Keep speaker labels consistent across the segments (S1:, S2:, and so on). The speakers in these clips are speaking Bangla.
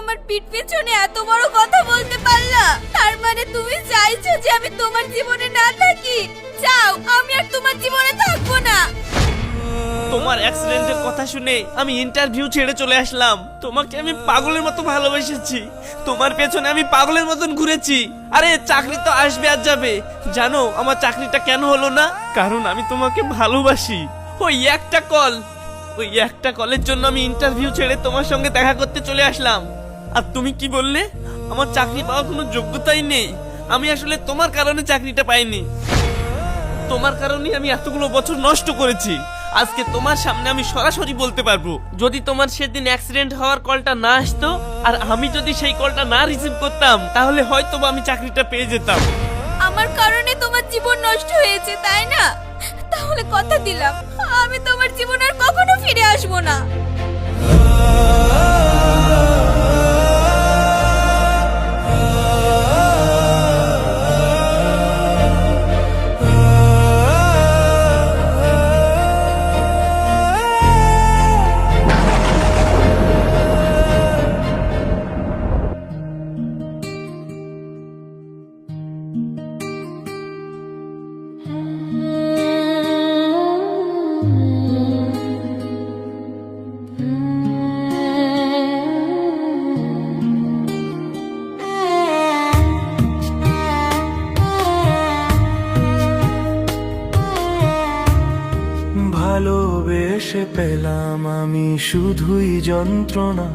S1: আমার পিঠ পেছনে এত বড় কথা বলতে পারলা? তার মানে তুমি চাইছো যে আমি তোমার জীবনে না থাকি? চাও আমি আর তোমার জীবনে থাকবো না?
S2: তোমার অ্যাক্সিডেন্টের কথা শুনে আমি ইন্টারভিউ ছেড়ে চলে আসলাম। তোমাকে আমি পাগলের মতো ভালোবেসেছি, তোমার পেছনে আমি পাগলের মতন ঘুরেছি। আরে চাকরি তো আসবে আর যাবে, জানো আমার চাকরিটা কেন হলো না? কারণ আমি তোমাকে ভালোবাসি। ওই একটা কলের জন্য আমি ইন্টারভিউ ছেড়ে তোমার সঙ্গে দেখা করতে চলে আসলাম। আর তুমি কি বললে আমার চাকরি পাওয়ার কোনো যোগ্যতাই নেই? আমি আসলে তোমার কারণে চাকরিটা পাইনি, তোমার কারণেই আমি এতগুলো বছর নষ্ট করেছি। আজকে তোমার সামনে আমি সরাসরি বলতে পারবো, যদি তোমার সেদিন অ্যাক্সিডেন্ট হওয়ার কলটা না আসতো আর আমি যদি সেই কলটা না রিসিভ করতাম, তাহলে হয়তো আমি চাকরিটা পেয়ে যেতাম।
S1: আমার কারণে তোমার জীবন নষ্ট হয়েছে, তাই না? তাহলে কথা দিলাম আমি তোমার জীবনে আর কখনো ফিরে আসবো না।
S3: ভালোবেসে পেলাম আমি শুধুই যন্ত্রণা,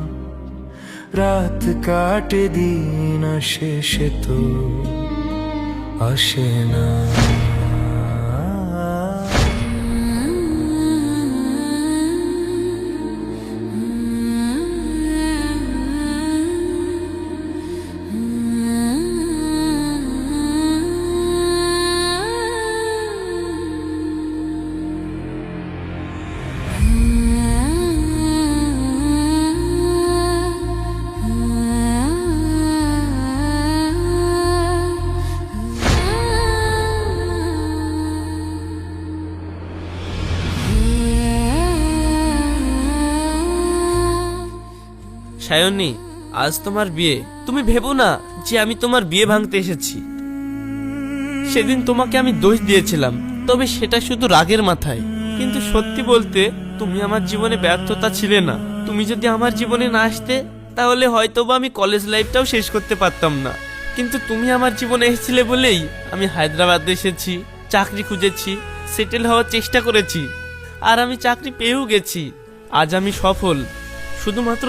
S3: রাত কাটে দিন আসে সে তো আসে না।
S2: সায়নী, আজ তোমার বিয়ে। তুমি ভেবো না যে আমি তোমার বিয়ে ভাঙতে এসেছি। সেদিন তোমাকে আমি দোষ দিয়েছিলাম, তবে সেটা শুধু রাগের মাথায়। কিন্তু সত্যি বলতে তুমি আমার জীবনে ব্যর্থতা ছিলে না। তুমি যদি আমার জীবনে না আসতে, তাহলে হয়তোবা আমি কলেজ লাইফটাও শেষ করতে পারতাম না। কিন্তু তুমি আমার জীবনে এসেছিলে বলেই আমি হায়দ্রাবাদ এসেছি, চাকরি খুঁজেছি, সেটেল হওয়ার চেষ্টা করেছি, আর আমি চাকরি পেয়েও গেছি। আজ আমি সফল শুধুমাত্র